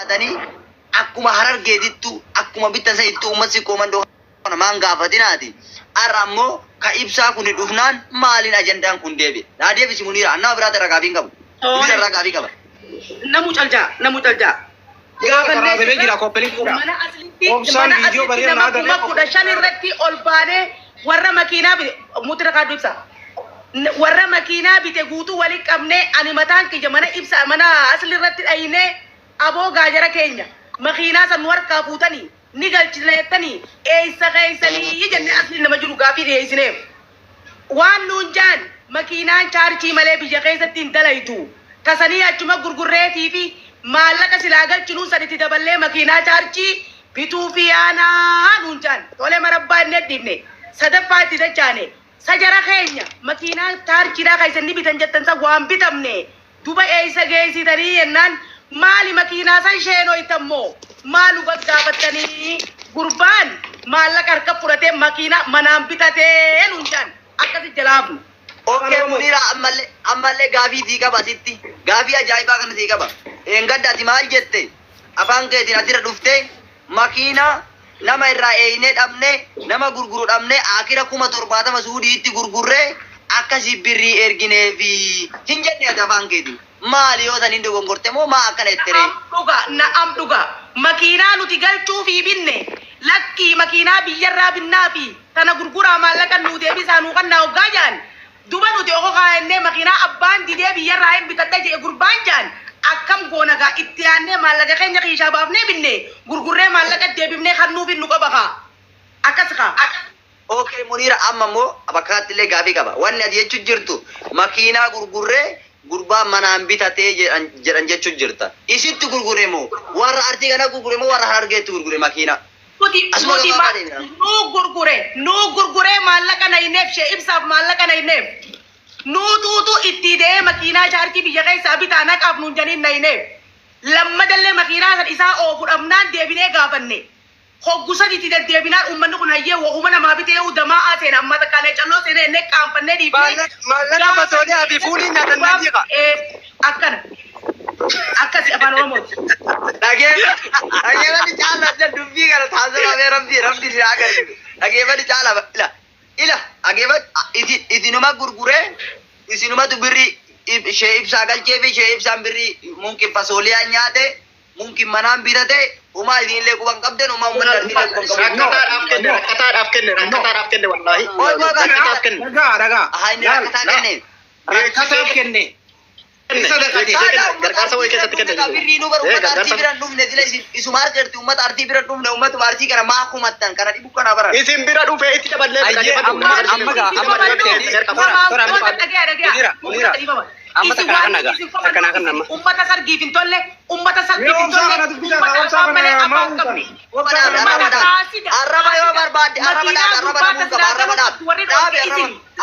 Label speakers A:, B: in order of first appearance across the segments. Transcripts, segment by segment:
A: Adani akkuma harar geedittu akkuma bitta sayittu ummati komando namaan gaafatinaati. Arrammoo ka ibsaa kun dhufnaan maalin ajandaan kun deebi. Naa deebisi Muniira annaa biraata ragaafiin qabu. Muniira ragaafiin qaba.
B: Namu calja.
C: Gaafanne jira koppelin kuda. Obsaan video bare na da.
B: Kuma kuda shan irratti ol baane warra makiinaa mutira ka dubsa. Warra makiinaa bite guutuu wali qabne ani mataan kiyya mana ibsa mana asli irratti dhayine aboo gaajara keenya makiinaa san warkaa fuutanii ni galchineettanii eeysanii jenne asli nama jiru gaafii dhiyeessineef waan nuun jaan makiinaan chaarchii malee biyya keessatti hin dalaytu tasanii achuma gurgurreetii fi maallaqa silaa galchinuu sanitti daballee makiinaa chaarchii bituu fi aanaa nuun jaan tolee marabbaa inni dhiibne sadaffaa itti dachaane sajara keenya makiinaa chaarchiidhaa kaysanii bitan jettansa waan bitamne duba eeysa geessitanii yennaan maali makiinaa san sheenoo itammoo maalu gaggaafattanii gurbaan maallaqa harka fudhatee makiinaa manaan bitatee nuunjaan akkasi jalaafu.
A: Okay, Muniira ammallee gaafii sii qaba sitti. Gaafii ajaa'ibaa kana sii qaba. Gaddaati maal jette? Afaan keetiin asirra dhuftee makiinaa nama irraa eeyinee dhabne nama gurguru dhabne akira 70,000 suudiitti gurgurree akkasii birrii ergineefi hin jenne afaan keetiin. Maali yoo san hindi gongorte moo maa akkana ettere?
B: Na'am dhuga. Makiinaa nuti galchuu fi binne lakki makiinaa biyyarraa binnaa fi tana gurguraa maallaqa nu deebisaa nu kannaa hoggaa jaan. Duba nuti oko kaa'ennee makiinaa abbaan didee biyyarraa hin bitadha jedhe gurbaan jaan. Akkam goonagaa itti aannee maallaqa keenya qiishaa baafnee binne gurgurree maallaqa deebifnee kan nuuf hin nu qaba kaa. Akkas kaa.
A: Okay, Muniira amma moo bakkaatti illee gaafii qaba. Wanni ati jechuun jirtu makiinaa gurgurree gurbaa manaan bitatee jedhan jechuun jirta. Isitti gurgure moo warra artii kana gurgure moo warra hargeetti gurgure makiinaa?
B: Nu gurgure maallaqa na hineef shee ibsaaf maallaqa na hineef. Nu tuutu itti dee makiinaa chaartii biyya keessaa bitaa naqaaf nuun janiin na hineef. Lammadallee makiinaa san isaa oofu dhabnaan deebinee gaafanne. Hoggusan itti deddeebinaan uummanni kun hayyee waa'uma namaa bitee udamaa aseen amma takkaalee calloo seenee inni qaanfannee dhiifnee.
C: Maallaqa basoodee fi fuulii nyaatannaa jiqa.
B: Akkana. Akkasi afaan Oromooti.
A: Dhageeffati caala dubbii kana taasifamee rabbi si agarsiisu. Dhageeffati caala ila dhageeffati isinuma gurguree isinumatu birrii ishee ibsaa galchee fi ishee ibsaan birrii mungkin fasooliyaa nyaate mungkin manaan bitate uma isinillee quban qabden uma umman darbilee quban qabden.
C: Rakkataadhaaf kenne wallaahi. Ragaa.
A: Haa inni rakkataa kenne.
C: Gargaarsa wayii keessatti kenne.
A: Birrii nu bara ummata artii biran dhufne dila isuma argarti ummata artii biran dhufne ummatuma artii kana maa kumattan kana dhibu kana bara.
C: Isin bira dhufe itti daballee
B: ummata sargiif hin tolle ummata sargiif hin tolle ummata afaan malee afaan qabne.
A: Arraba yoo barbaadde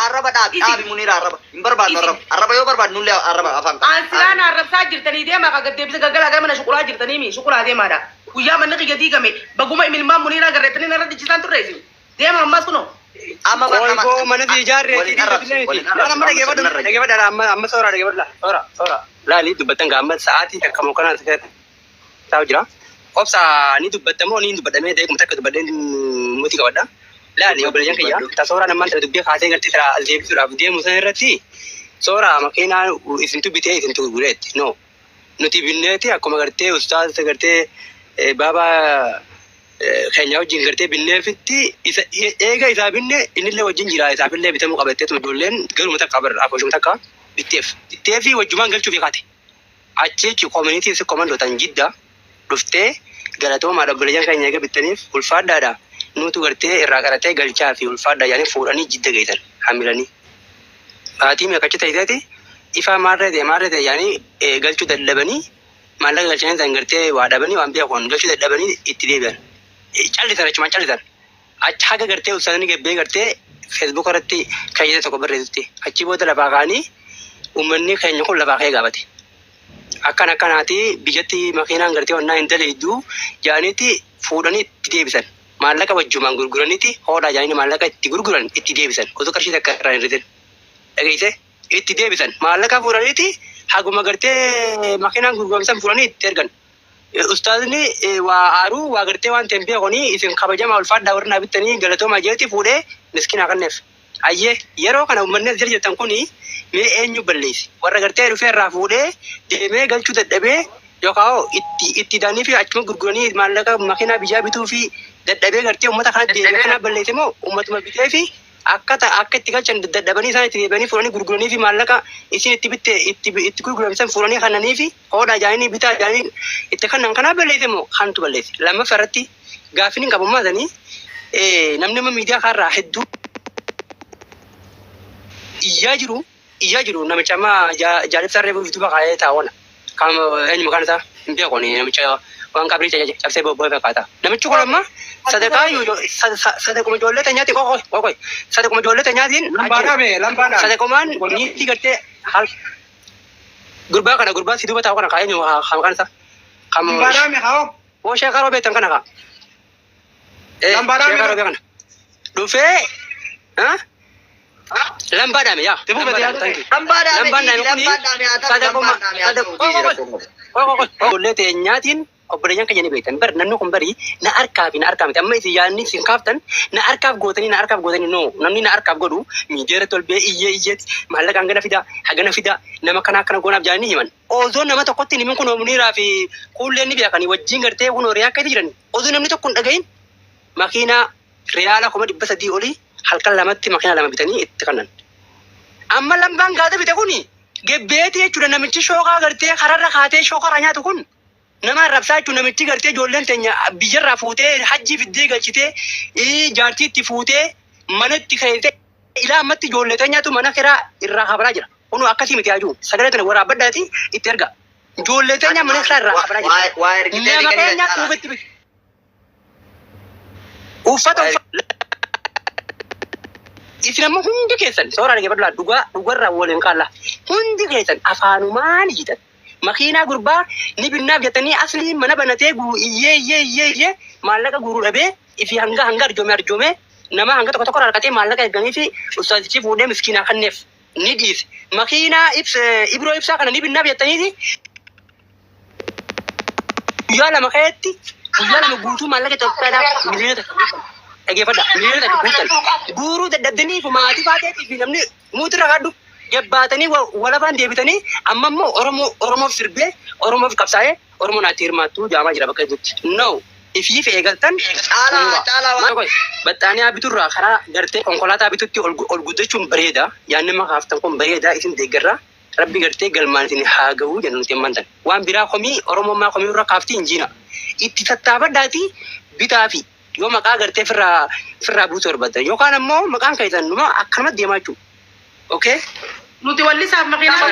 A: arraba dhaabi Muniira arraba hin barbaadnu arraba yoo barbaadnu nullee arraba afaan qabne.
B: Ansilaan arrabsaa jirtanii deemaa ka gaddeebisa gaggalaa mana shukulaa jirtanii mi shukulaa deemaadha. Guyyaa manni qiyya diigame baguma imilmaan Muniiraa garreettanii narra dijjisaan turre isin deema ammas kunoo.
A: Amma
C: Koyko mana di jarre amma dhageeffadha amma soora dhageeffadha soora laali dubbatan gaamma sa'aatii akkamo kana ta'u jira obsa ni dubbattamoo ni dubbadhamee ta'e kuma takka dubbadheen muti qabadha laali obboleeyyan kiyya ta soora namaan ta'e dubbii kaasee galtee tara deebisuudhaaf deemu san irratti soora makiinaa isintu bitee isintu gurgureetti no nuti binneeti akkuma gartee ustaasa gartee baaba Kenya wajjin gartee binneefitti eega isaa binne innillee wajjin jira isaafillee bitamuu qabatteetu ijoolleen garuma takka barra afoosuma takka bitteefi wajjumaan galchuuf kaate achichi koominiitiin si koomandootaan jidda dhuftee galatoomaa obboleeyyan keenya eega bittaniif ulfaadhaadha nutu gartee irraa qaratee galchaa fi ulfaadhaa yaanii fuudhanii jidda geessan hamilanii haatii meeqachi ta'eeti ifaa maarree yaanii galchuu dadhabanii maallaqa galchanii san gartee waa dhabanii waan beekuun galchuu dadhabanii itti deebi'an. Callisan achumaan callisan achi haga gartee uffisanii gabbee gartee feesbuuk irratti kayyate tokko barreessutti achi booda lafaa kaanii uummanni keenya kun lafaa ka'ee gaafate akkanaati biyyatti makiinaan gartee onnaa hin daleedduu jaaniitti fuudhanii itti deebisan maallaqa wajjumaan gurguraniiti hoodhaa jaanii maallaqa itti gurguran itti deebisan osoo qarshii takka irraa hin ritin dhageesse itti deebisan maallaqa fuudhaniiti haguma gartee makiinaan gurguramsan fuudhanii itti ergan ustaadni waa aaruu waa gartee waan tembee kuni isin kabajama ulfaadhaa warra bitanii galatooma jeeti fuudhee miskiina kanneef. Ayyee yeroo kana uummanni as jirtan kuni mee eenyu balleessi warra gartee dhufee irraa fuudhee deemee galchuu dadhabee yookaan itti daanii fi achuma gurguranii maallaqa makiinaa biyyaa bituu fi dadhabee gartee uummata kana deemee kana balleesse moo uummatuma bitee fi akka itti galchan dadhabanii isaan itti deebi'anii fuudhanii gurguranii fi maallaqa isin itti bitte itti gurguramsan fuudhanii kananii fi hoodhaa jaanii bitaa jaanii itti kannan kanaa balleesse moo kantu balleesse. Lammaffaa irratti gaaffiin hin qabammaatanii namni nama miidiyaa kanarraa hedduu iyyaa jiru namicha amma jaalibsa reefu bituu baqaa'ee taa'oona. Kan eenyu maqaan isaa hin beekoni namicha waan qabrii cabsee bobboo fakkaata. Namichi kun amma sadaquma ijoollee teenyaatiin qoqoy sadaquma ijoollee teenyaatiin sadaqamaan niitii gartee gurbaa si duuba taa'u kana eenyu maqaan isaa.
D: Lambaadhaame haa.
C: Oo sheekaroo beektan kana kaa. Sheekaroo beekana. Dhufee lambaadhaame yaa. Ijoollee teenyaatiin obboleeyyan keenya ni beektan bari namni kun bari na harkaaf miti amma isin yaadni isin kaaftan na harkaaf gootanii no namni na harkaaf godhu miidiyaa tolbee iyyeetti maallaqa hagana fida nama kana goonaaf jaanii himan osoo nama tokkotti himin kun omniiraa fi kuulleen ni beekanii wajjin gartee kun horiyaa akka jiran osoo namni tokko hin dhagahin makiinaa reyaala 300 olii halkan lamatti makiinaa lama bitanii itti kannan amma lambaan gaata bite kuni gebbeeti jechuudha namichi shooqaa gartee kararra kaatee shooqarra nyaatu kun nama arrabsaa jechuun namichi gartee ijoolleen teenya biyyarraa fuutee hajjii fiddee galchitee jaartii itti fuutee mana itti keessee ilaa ammatti ijoollee teenyaatu mana kiraa irraa kabaraa jira. Kunu akkasii miti yaajuu sagalee tana waraabaddaati itti erga. Ijoollee teenya mana kiraa irraa kabaraa jira. Nama keenya kuufitti biti. Uffata isin ammoo hundi keessan sooraan eebbadhaa dhugarraa waliin kaallaa hundi keessan afaanumaan jitan. Makiinaa gurbaa ni binnaaf jettanii asliin mana banatee iyyee maallaqa guruu dhabee ifi hanga arjoome nama hanga tokko harkatee maallaqa eeganii fi ustaazichi fuudhee miskiinaa kanneef ni dhiise. Makiinaa ibroo ibsaa kana ni binnaaf jettaniiti guyyaa lama ka'eetti guyyaa lama guutuu maallaqa Itoophiyaadhaaf miliyoona dhageeffadha miliyoona guutan guuruu dadhabdanii fi maatii faateetii fi namni muutirra kadhu. Jabbaatanii walafaan deebitanii amma immoo Oromoof sirbee Oromoof qabsaa'ee Oromoon ati hirmaattuu jaamaa jira bakka jirti. No ifiif eegaltan baxxaanii biturraa karaa gartee konkolaataa bitutti ol guddachuun bareeda yaanni makaaftan kun bareeda isin deeggarraa rabbi gartee galmaan isin haa gahuu jennu nuti himantan waan biraa komii Oromummaa komii irra kaaftii hin jiina itti tattaafadhaatii bitaa fi yoo maqaa gartee firraa buutu barbaadan yookaan ammoo maqaan keessan numa akkanumatti deemaa jechuudha. Okay?
B: Nuti walli isaaf makiinaa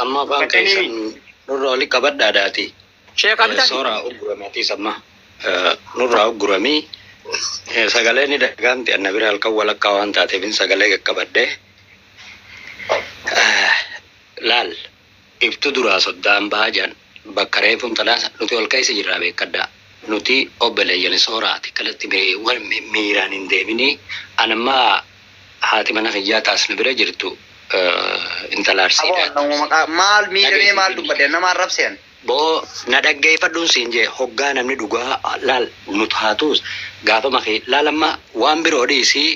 D: amma afaan keessan nurra oli qabadhaadhaati. Soora ugguramaatiis amma nurraa ugguramii sagalee ni dhagaamti anna bira halkan walakkaa waan taateef sagalee qaqqabadhee laal ibtu duraa soddaan bahaa jiran bakka reefuun talaasa nuti ol keessa jirraa beekadhaa. Nuti obboleeyyan sooraati kalatti miiraan hin deemini anamma haati mana kiyyaa taasisnu bira jirtu intala Arsiidhaati.
A: Maal miidhamee maal dubbadde nama arrabseen?
D: Boo na dhaggeeffadhuun siin jee hoggaa namni dhugaa laal nuti haatus gaafa makee laal amma waan biroo dhiisii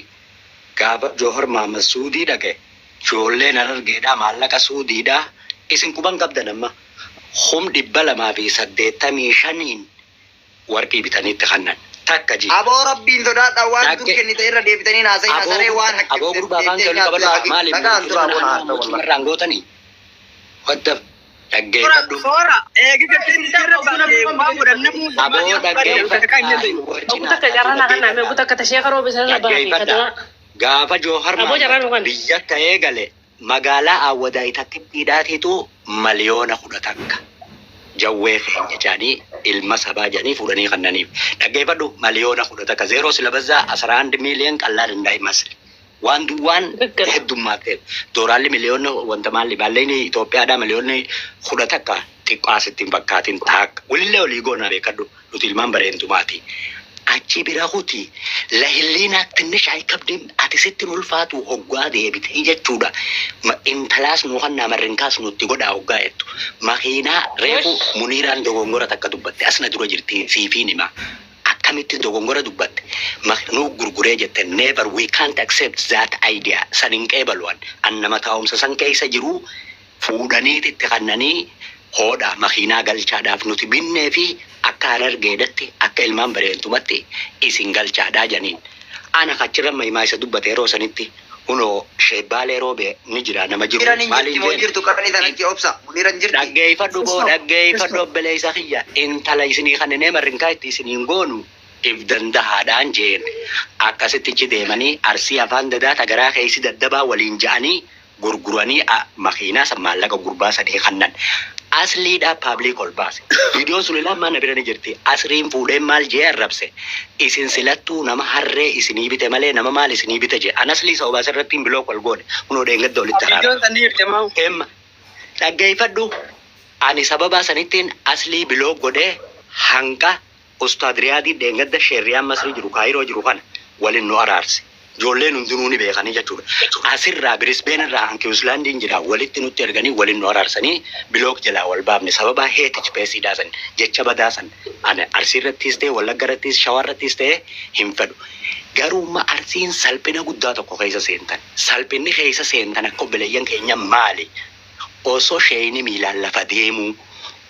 D: gaafa Joohor Mahamad Suudii dhaqe ijoolleen argeedhaa maallaqa Suudiidhaa isin quban qabdan amma 285 warqii bitaniitti kannan takka ji.
A: Aboo rabbiin sodaadha waan dur kennite irra deebitanii naasa'ina saree waan haqqi.
D: Aboo gurbaa kan ta'e qabadhaa maali? Irraan gootanii. Wadda dhaggeeffadhu.
C: Soora eegi gadi sirra baatee waan godhannamu.
D: Aboo dhaggeeffadhu. Gaafa Joohor Mahamad biyya ta'ee gale magaalaa Awwadaa itatti hidhaatiitu miliyoona 10 jawwee keenya jaanii ilma sabaa jaanii fuudhanii kannaniif dhaggeeffadhu miliyoona 10 zeeroo sila bazzaa 11 miiliyoon qallaa dandaa'e masli waan heddummaa ta'e dooraalli miliyoona wanta maalli baalleen Itoophiyaadhaa miliyoonni 10 xiqqaas ittiin fakkaatiin taakka walillee olii goonaa beekadhu nuti ilmaan bareentumaati achi bira kuti la hillina tinnish ay kabdim ati sittin ulfaatu hoggaa deebitee jechuudha. Intalaas nu kan namarrinkaas nutti godhaa hoggaa jettu. Makiinaa reefu muniiraan dogongora takka dubbatte asna dura jirti siifiin hima. Akkamitti dogongora dubbatte nu gurguree jette never we can't accept that idea sanin qeebaluan annama taa'umsa san keessa jiru fuudhaniiti itti kannanii hoodha makiinaa galchaadhaaf nuti binnee fi akka harargeedatti akka ilmaan bareentumatti isin galchaadhaa janiin ana kachirra mahimaa isa dubbate yeroo sanitti kunoo sheebbaalee roobe ni jira nama jiru
A: maaliin jirtu qaranii tanatti obsa muniran jirti
D: dhaggeeffadhu obboleessa kiyya intala isinii kanneen marrinkaa itti isiniin goonu if dandahaadhaan jeen akkasittichi deemanii arsii afaan dadaata garaa keessi daddabaa waliin ja'anii gurguranii makiinaa san maallaqa gurbaa sadii kannan asliidha public ol baase viidiyoo sun ilaamaan na bira ni jirti asriin fuudheen maal jee arrabse isin silattuu nama harree isinii bite malee nama maal isinii bite jee an aslii isa obaasa irratti hin biloo kol goone kunoo dheengadda walitti araara dhaggeeffadhu ani sababa sanittiin aslii biloo godhee hanga ustaad riyaadii dheengadda sheerriyaan masrii jiru kaayiroo jiru kana waliin nu araarse ijoolleen hundinuu ni beekanii jechuudha. Asirraa Birisbeen irraa Ankiwuslaandiin jira walitti nutti erganii waliin nu araarsanii bilook jalaa wal baafne sababa heetichi peesii daasan jecha badaasan ana arsii irrattis ta'e wallagga irrattis shawaa irrattis ta'e hin fedhu. Garuu arsiin salphina guddaa tokko keessa seentan. Salphinni keessa seentan akka obboleeyyan keenya maali? Osoo sheeyini miilaan lafa deemuu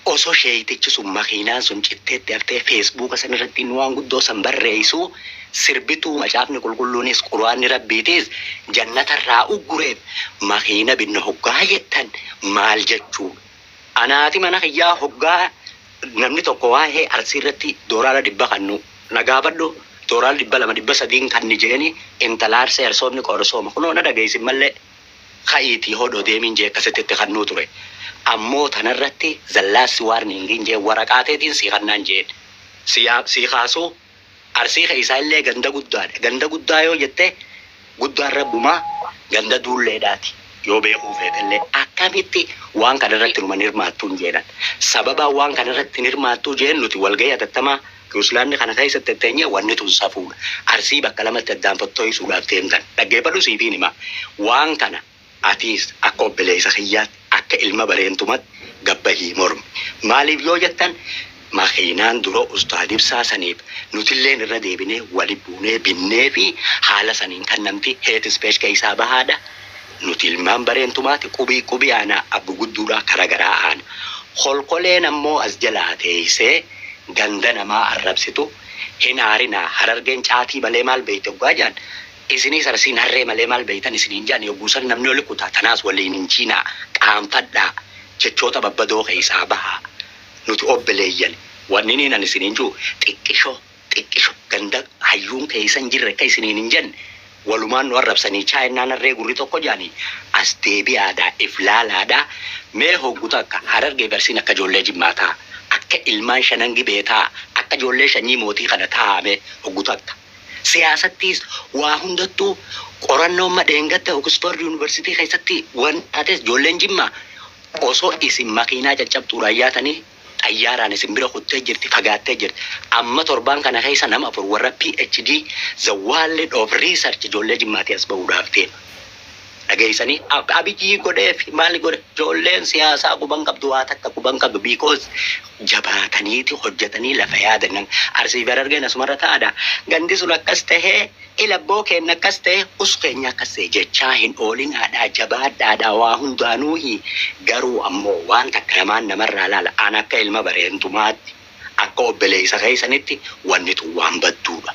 D: osoo sheeyitichi sun makiinaan sun citteetti haftee feesbuuka san irratti waan guddoo san barreessu sirbituu macaafni qulqulluunis quraanni rabbiitis jannatarraa uggureef makiina binna hoggaa jettan maal jechuu anaati mana kiyyaa hoggaa namni tokko waa'ee arsii irratti dooraala 100 kannu nagaafadhu dooraala 200 200 kan ni jeeni intalaarse arsoomni qorsooma kunoo na dhageessin mallee ka'iitii hodhoo deemiin jee akkasitti kannuu ture ammoo tanarratti zallaassi waarniingiin jee waraqaateetiin sii kannaan jeen sii kaasuu arsii keessaa illee ganda guddaadha. Ganda guddaa yoo jette guddaan rabbumaa ganda duulleedhaati. Yoo beekuu feetellee akkamitti waan kana irratti numan hirmaattuun jedhan. Sababa waan kana irratti hirmaattuu jeen nuti walgahii atattamaa Kiwuslaanni kana keessatti teenye wanni tun safuudha. Arsii bakka lamatti addaan fottoisuudhaaf deemtan. Dhaggeeffadhu siifiin hima. Waan kana atiis akka obboleessa kiyyaatti akka ilma bareentumatti gabbahii mormi. Maaliif yoo jettan makiinaan dura ustaad ibsaa saniif nutilleen irra deebinee wali buunee binnee fi haala saniin kan namti heeti speech keessaa bahaadha. Nuti ilmaan bareentumaati qubii aanaa abbu gudduudhaa karagaraa aana. Holkoleen ammoo as jalaa teessee ganda namaa arrabsitu hin haarinaa harargeen caatii malee maal beeyte oggaa jaan isinis arsiin harree malee maal beeytan isiniin jaan yogguusan namni oli kutaa tanaas waliin hin ciinaa qaanfadhaa jechoota babbadoo keessaa bahaa. Nuti obboleeyyan wanni niin ani isiniin jiru xiqqisho ganda hayyuun keessan jirre akka isiniin hin jenne walumaan nu arrabsanii chaayinaan harree gurri tokko jaanii as deebi'aadhaa if laalaadhaa mee hogguta akka harargee barsiin akka ijoollee jimmaataa akka ilmaan shanangi beetaa akka ijoollee shanyii mootii kana taa'ame hogguta akka siyaasattis waa hundattuu qorannoo madeengatta Oxford University keessatti waan taates ijoolleen jimmaa osoo isin makiinaa caccabtuudhaan yaatanii xayyaaraan isin bira kuttee jirti fagaattee jirti amma torbaan kana keessa nama 4 warra PhD the world of research ijoollee jimmaatii as bahuudhaaf deema. Dhageessanii abijii godhee fi maali godhe ijoolleen siyaasaa quban qabdu waa takka quban qabdu because jabaataniiti hojjetanii lafa yaadan arsii barargeen asumarra ta'aadha gandi sun akkas tahee ilabboo keenya akkas ta'e uskeenya akkas ta'e jechaa hin oolinaadha jabaadhaadha waa hundaanuu garuu ammoo waan takka namaan namarraa laala an akka ilma bareentumaatti akka obboleessa keessanitti wanni tun waan badduudha.